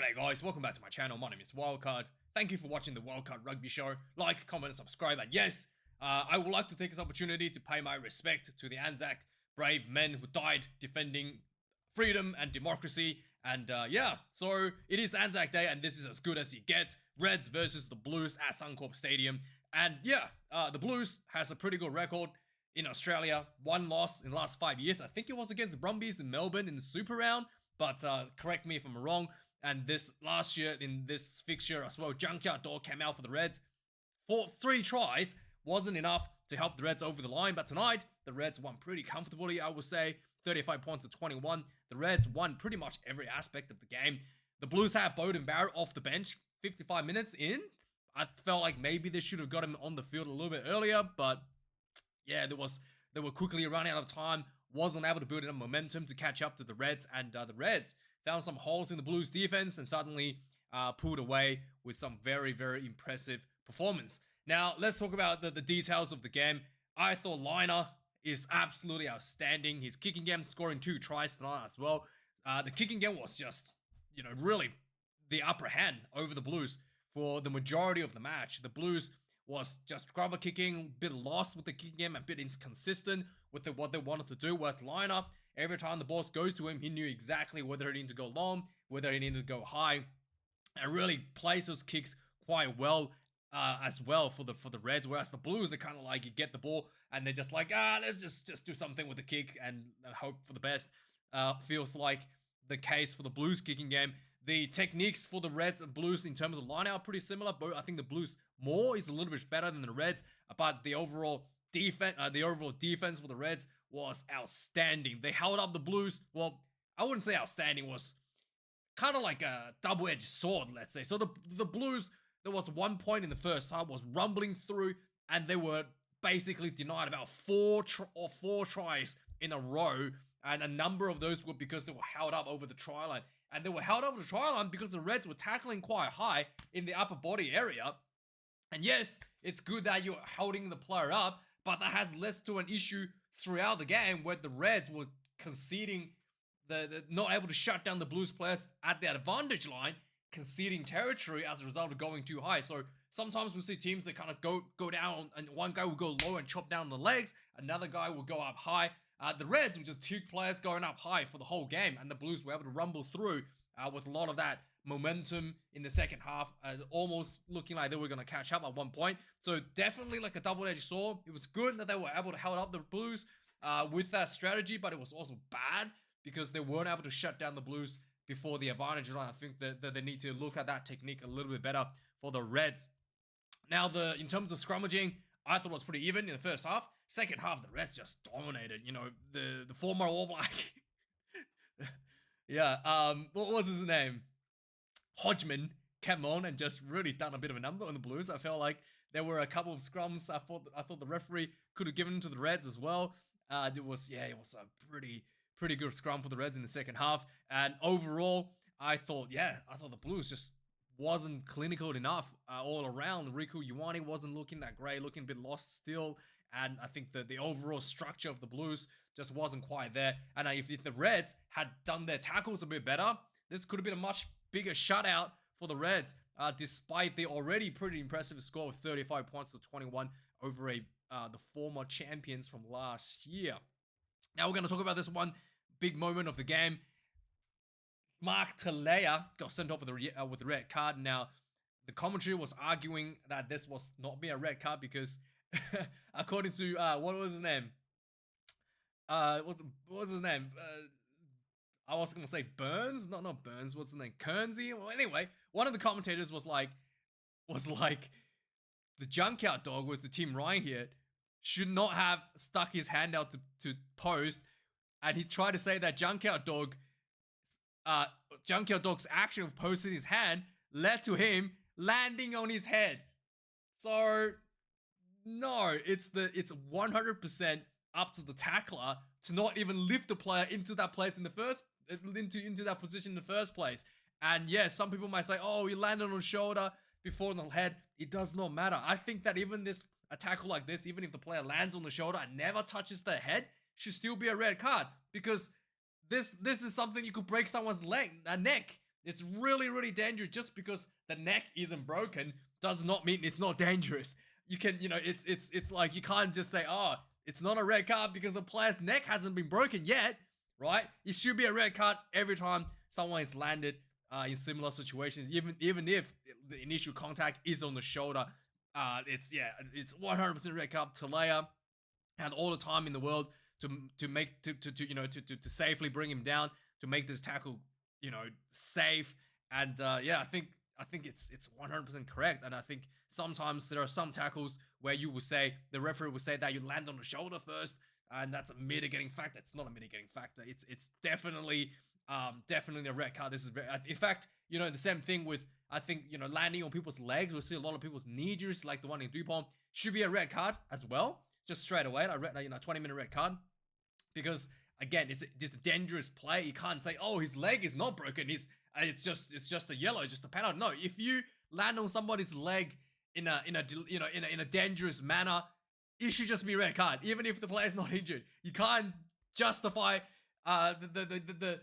G'day guys, welcome back to my channel. My name is Wildkard. Thank you for watching the Wildkard Rugby Show. Like, comment, and subscribe. And yes, I would like to take this opportunity to pay my respect to the ANZAC brave men who died defending freedom and democracy. And yeah, so it is ANZAC Day, and this is as good as it gets. Reds versus the Blues at Suncorp Stadium. And yeah, the Blues has a pretty good record in Australia. One loss in the last 5 years. I think it was against the Brumbies in Melbourne in the Super Round. But correct me if I'm wrong. And this last year in this fixture as well, Junkyard Dog came out for the Reds. 3 tries wasn't enough to help the Reds over the line. But tonight, the Reds won pretty comfortably, I would say. 35 points to 21. The Reds won pretty much every aspect of the game. The Blues had Beauden Barrett off the bench 55 minutes in. I felt like maybe they should have got him on the field a little bit earlier. But yeah, they were quickly running out of time. Wasn't able to build enough momentum to catch up to the Reds. And the Reds found some holes in the Blues defense and suddenly pulled away with some very, very impressive performance. Now, let's talk about the details of the game. I thought Liner is absolutely outstanding. His kicking game, scoring 2 tries tonight as well. The kicking game was just, really the upper hand over the Blues for the majority of the match. The Blues was just scrubber kicking, a bit lost with the kicking game, a bit inconsistent with what they wanted to do. Whereas Liner, every time the ball goes to him, he knew exactly whether he needed to go long, whether he needed to go high, and really plays those kicks quite well as well for the Reds. Whereas the Blues are kind of like, you get the ball and they're just like, let's just do something with the kick and hope for the best. Feels like the case for the Blues kicking game. The techniques for the Reds and Blues in terms of line are pretty similar, but I think the Blues more is a little bit better than the Reds. But the overall defense for the Reds was outstanding. They held up the Blues. Well, I wouldn't say outstanding, was kind of like a double-edged sword, let's say. So the Blues, there was one point in the first half, was rumbling through, and they were basically denied about 4 tries in a row, and a number of those were because they were held up over the try line. And they were held over the try line because the Reds were tackling quite high in the upper body area. And yes, it's good that you're holding the player up, but that has led to an issue throughout the game where the Reds were conceding, not able to shut down the Blues players at the advantage line, conceding territory as a result of going too high. So sometimes we see teams that kind of go down, and one guy will go low and chop down the legs, another guy will go up high. The Reds were just 2 players going up high for the whole game, and the Blues were able to rumble through with a lot of that momentum in the second half, almost looking like they were going to catch up at one point. So definitely like a double-edged sword. It was good that they were able to hold up the Blues with that strategy, but it was also bad because they weren't able to shut down the Blues before the advantage line. I think that they need to look at that technique a little bit better for the Reds. Now, in terms of scrummaging, I thought it was pretty even in the first half. Second half, the Reds just dominated. The former All Black. Yeah, what was his name? Hodgman came on and just really done a bit of a number on the Blues. I felt like there were a couple of scrums I thought the referee could have given to the Reds as well. It was a pretty good scrum for the Reds in the second half. And overall, I thought the Blues just wasn't clinical enough all around. Riku Ioane wasn't looking that great, looking a bit lost still. And I think that the overall structure of the Blues just wasn't quite there. And if the Reds had done their tackles a bit better, this could have been a much bigger shutout for the Reds, despite the already pretty impressive score of 35 points to 21 over the former champions from last year. Now we're going to talk about this one big moment of the game. Mark Telea got sent off with the red card. Now, the commentary was arguing that this was not being a red card because, according to what was his name? What was his name? I was gonna say Burns, not Burns. What's his name? Kernsey. Well, anyway, one of the commentators was like, the Junkyard Dog with the Team Ryan here should not have stuck his hand out to post, and he tried to say that Junkyard Dog's action of posting his hand led to him landing on his head. So no, it's 100% up to the tackler to not even lift the player into that place into that position in the first place. And yes, some people might say, oh, he landed on the shoulder before on the head. It does not matter. I think that even a tackle like this, even if the player lands on the shoulder and never touches their head, should still be a red card, because this is something you could break someone's neck It's really, really dangerous. Just because the neck isn't broken does not mean it's not dangerous. You can, it's like you can't just say, oh, it's not a red card because the player's neck hasn't been broken yet, right? It should be a red card every time someone is landed in similar situations, even if the initial contact is on the shoulder. It's 100% red card. Telea had all the time in the world to safely bring him down, to make this tackle safe. And I think it's 100% correct. And I think sometimes there are some tackles where you will say, the referee will say that you land on the shoulder first, and that's a mitigating factor. It's not a mitigating factor. It's definitely a red card. This is in fact, the same thing with, I think, landing on people's legs. We'll see a lot of people's knee injuries, like the one in Dupont, should be a red card as well, just straight away. 20-minute red card, because again, it's a dangerous play. You can't say, oh, his leg is not broken. It's just a yellow, just a penalty. No, if you land on somebody's leg in a dangerous manner, it should just be red card, even if the player's not injured. You can't justify the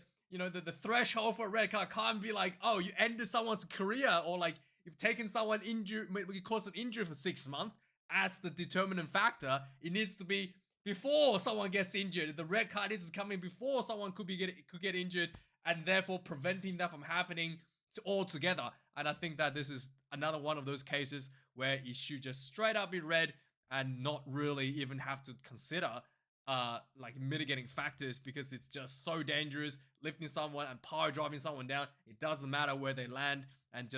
threshold for a red card. Can't be like, oh, you ended someone's career, or like you've taken someone injured, you caused an injury for 6 months as the determinant factor. It needs to be before someone gets injured. The red card is coming before someone could get injured, and therefore preventing that from happening altogether. And I think that this is another one of those cases where it should just straight up be red and not really even have to consider like mitigating factors, because it's just so dangerous, lifting someone and power driving someone down. It doesn't matter where they land, and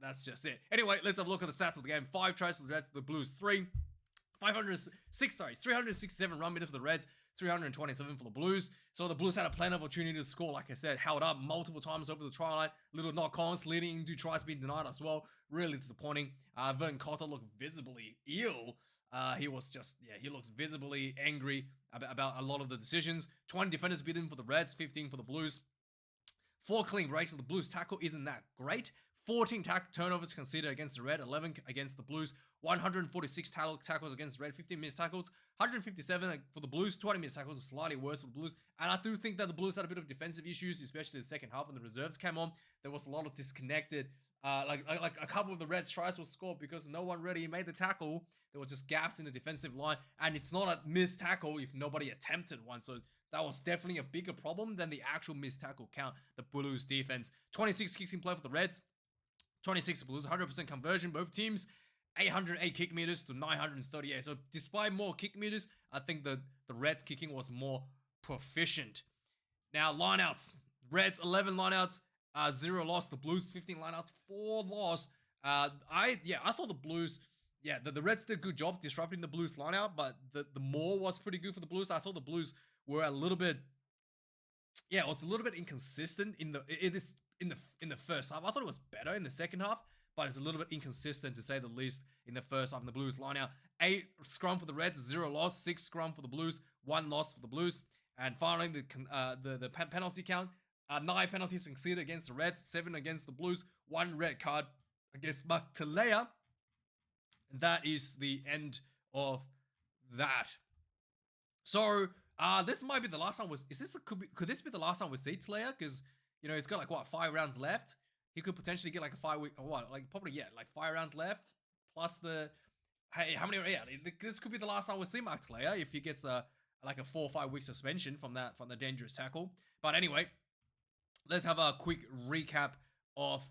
that's just it. Anyway, let's have a look at the stats of the game. 5 tries for the Reds, the Blues 3. 367 run meters for the Reds, 327 for the Blues. So the Blues had a plenty of opportunity to score. Like I said, held up multiple times over the try line. Little knock-ons leading to tries being denied as well. Really disappointing. Vern Cotter looked visibly ill. He looked visibly angry about a lot of the decisions. 20 defenders beaten for the Reds, 15 for the Blues. 4 clean breaks for the Blues. Tackle isn't that great. 14 turnovers conceded against the Red, 11 against the Blues. 146 tackles against the Red, 15 missed tackles. 157 for the Blues. 20 missed tackles, slightly worse for the Blues. And I do think that the Blues had a bit of defensive issues, especially the second half when the reserves came on. There was a lot of disconnected. Like a couple of the Reds' tries were scored because no one really made the tackle. There were just gaps in the defensive line, and it's not a missed tackle if nobody attempted one. So that was definitely a bigger problem than the actual missed tackle count. The Blues defense, 26 kicks in play for the Reds, 26 Blues, 100% conversion, both teams. 808 kick meters to 938. So despite more kick meters, I think the Reds kicking was more proficient. Now, lineouts. Reds 11 lineouts, 0 loss. The Blues 15 lineouts, 4 loss. I thought the Blues, the Reds did a good job disrupting the Blues lineout, but the more was pretty good for the Blues. I thought the Blues were a little bit, it was a little bit inconsistent in the first half. I thought it was better in the second half, but it's a little bit inconsistent to say the least in the first half in the Blues lineout. 8 scrum for the Reds, 0 loss. 6 scrum for the Blues, 1 loss for the Blues. And finally, the penalty count. 9 penalties conceded against the Reds, 7 against the Blues, 1 red card against Telea. That is the end of that. So this might be the last time. Could this be the last time we see Telea? Because he's got 5 rounds left. He could potentially get 5 week, or what? 5 rounds left plus the. Hey, how many? Yeah, this could be the last time we see Mark Telea if he gets a 4 or 5 week suspension from the dangerous tackle. But anyway, let's have a quick recap of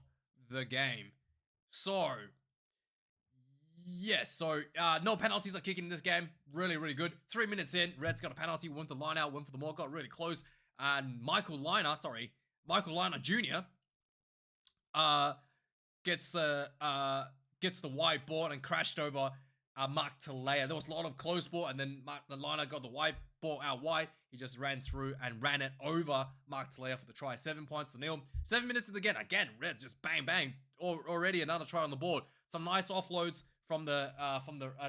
the game. So, yes, no penalties are kicking in this game. Really, really good. 3 minutes in, Reds got a penalty, went for the line out, went for the more, got really close. And Michael Liner Jr. Gets the white ball and crashed over Mark Telea. There was a lot of close ball, and then the Liner got the white ball out wide. He just ran through and ran it over Mark Telea for the try. 7 points to nil. 7 minutes in the game. Again, Reds just bang, bang. Already another try on the board. Some nice offloads from the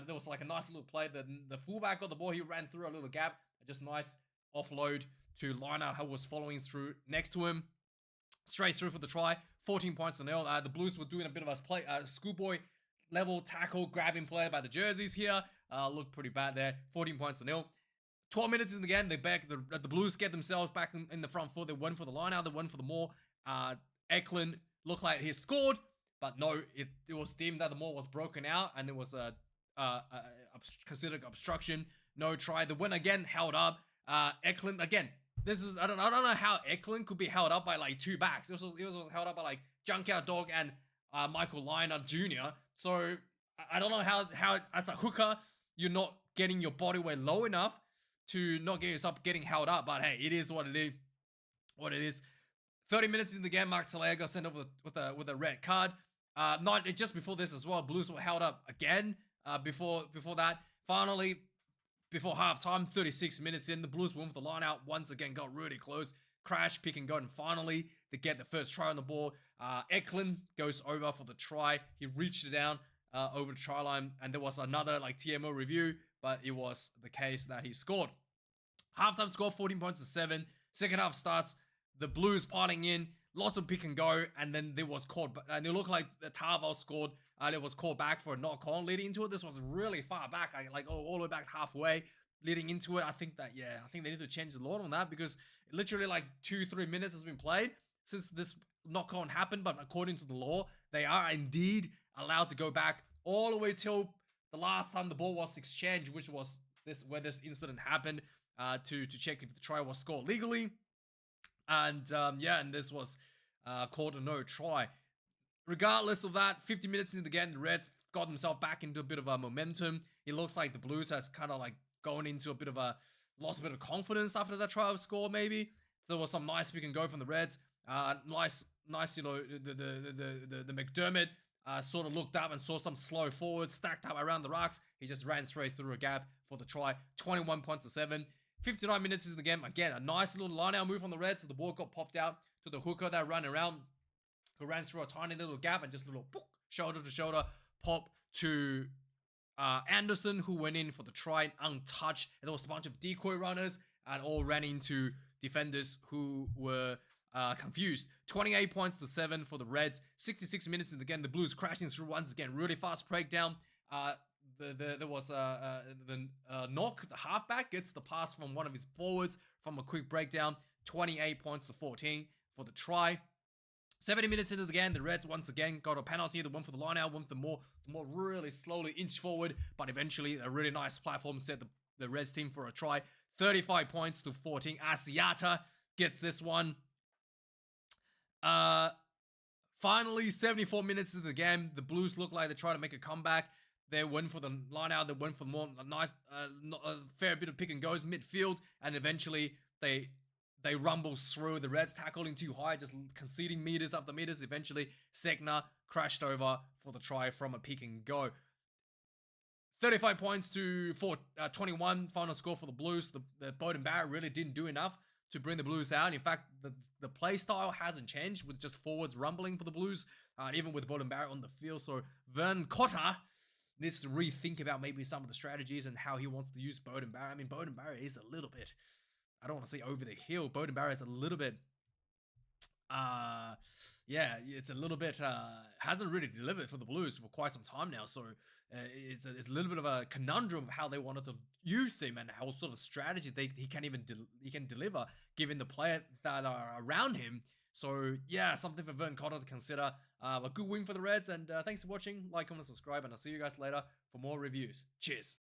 there was a nice little play. The fullback got the ball. He ran through a little gap. Just nice offload to Liner, who was following through next to him. Straight through for the try. 14 points to nil. The Blues were doing a bit of a schoolboy level tackle grabbing play by the jerseys here. Looked pretty bad there. 14 points to nil. 12 minutes in the game, the Blues get themselves back in the front foot. They went for the line out. They went for the more. Eklund looked like he scored, but no, it was deemed that the maul was broken out, and it was considered obstruction. No try. The win again held up. Eklund again. This is I don't know how Eklund could be held up by like 2 backs. It was held up by like Junkout Dog and Michael Liner Jr. So I don't know how as a hooker you're not getting your body weight low enough to not get yourself getting held up. But hey, it is what it is. What it is. 30 minutes in the game, Mark Telea got sent off with a red card. Not just before this as well. Blues were held up again. Before that, finally, before halftime, 36 minutes in, the Blues went with the line out. Once again, got really close. Crash, pick and go, and finally, they get the first try on the board. Eklund goes over for the try. He reached it down over the try line, and there was another like TMO review, but it was the case that he scored. Halftime score 14 points to 7. Second half starts. The Blues piling in, lots of pick and go, and then there was called, and it looked like the Tarval scored, and it was called back for a knock on leading into it. This was really far back, like all the way back halfway leading into it. I think they need to change the law on that, because literally like 2-3 minutes has been played since this knock on happened, but according to the law, they are indeed allowed to go back all the way till the last time the ball was exchanged, which was where this incident happened, to check if the try was scored legally. And and this was called a no try. Regardless of that, 50 minutes into the game, the Reds got themselves back into a bit of a momentum. It looks like the Blues has kind of like gone into lost a bit of confidence after that try was scored. Maybe there was some nice pick and go from the Reds. Nice, you know, the McDermott sort of looked up and saw some slow forward stacked up around the rocks. He just ran straight through a gap for the try. 21 points to 7. 59 minutes into the game. Again, a nice little line-out move on the Reds. So the ball got popped out to the hooker that ran around, who ran through a tiny little gap, and just a little shoulder to shoulder pop to Anderson, who went in for the try untouched. And there was a bunch of decoy runners and all ran into defenders who were confused. 28 points to 7 for the Reds. 66 minutes in the game. The Blues crashing through once again. Really fast breakdown. There was the knock. The halfback gets the pass from one of his forwards from a quick breakdown. 28 points to 14 for the try. 70 minutes into the game, the Reds once again got a penalty. The one for the line out, one for the more really slowly inch forward, but eventually a really nice platform set the Reds team for a try. 35 points to 14. Asiata gets this one. Finally, 74 minutes into the game, the Blues look like they try to make a comeback. They went for the line out. They went for a fair bit of pick and goes midfield, and eventually they rumble through. The Reds tackling too high, just conceding meters after meters. Eventually, Segner crashed over for the try from a pick and go. 35 points to 21. Final score for the Blues. The Beauden Barrett really didn't do enough to bring the Blues out. In fact, the play style hasn't changed, with just forwards rumbling for the Blues, even with Beauden Barrett on the field. So Vern Cotter needs to rethink about maybe some of the strategies and how he wants to use Beauden Barrett. I mean, Beauden Barrett is a little bit, I don't want to say over the hill. Beauden Barrett is a little bit, it's a little bit, hasn't really delivered for the Blues for quite some time now. So it's a little bit of a conundrum of how they wanted to use him and how sort of strategy he can deliver given the player that are around him. So yeah, something for Vern Cotter to consider. A good win for the Reds, and thanks for watching. Like, comment, subscribe, and I'll see you guys later for more reviews. Cheers.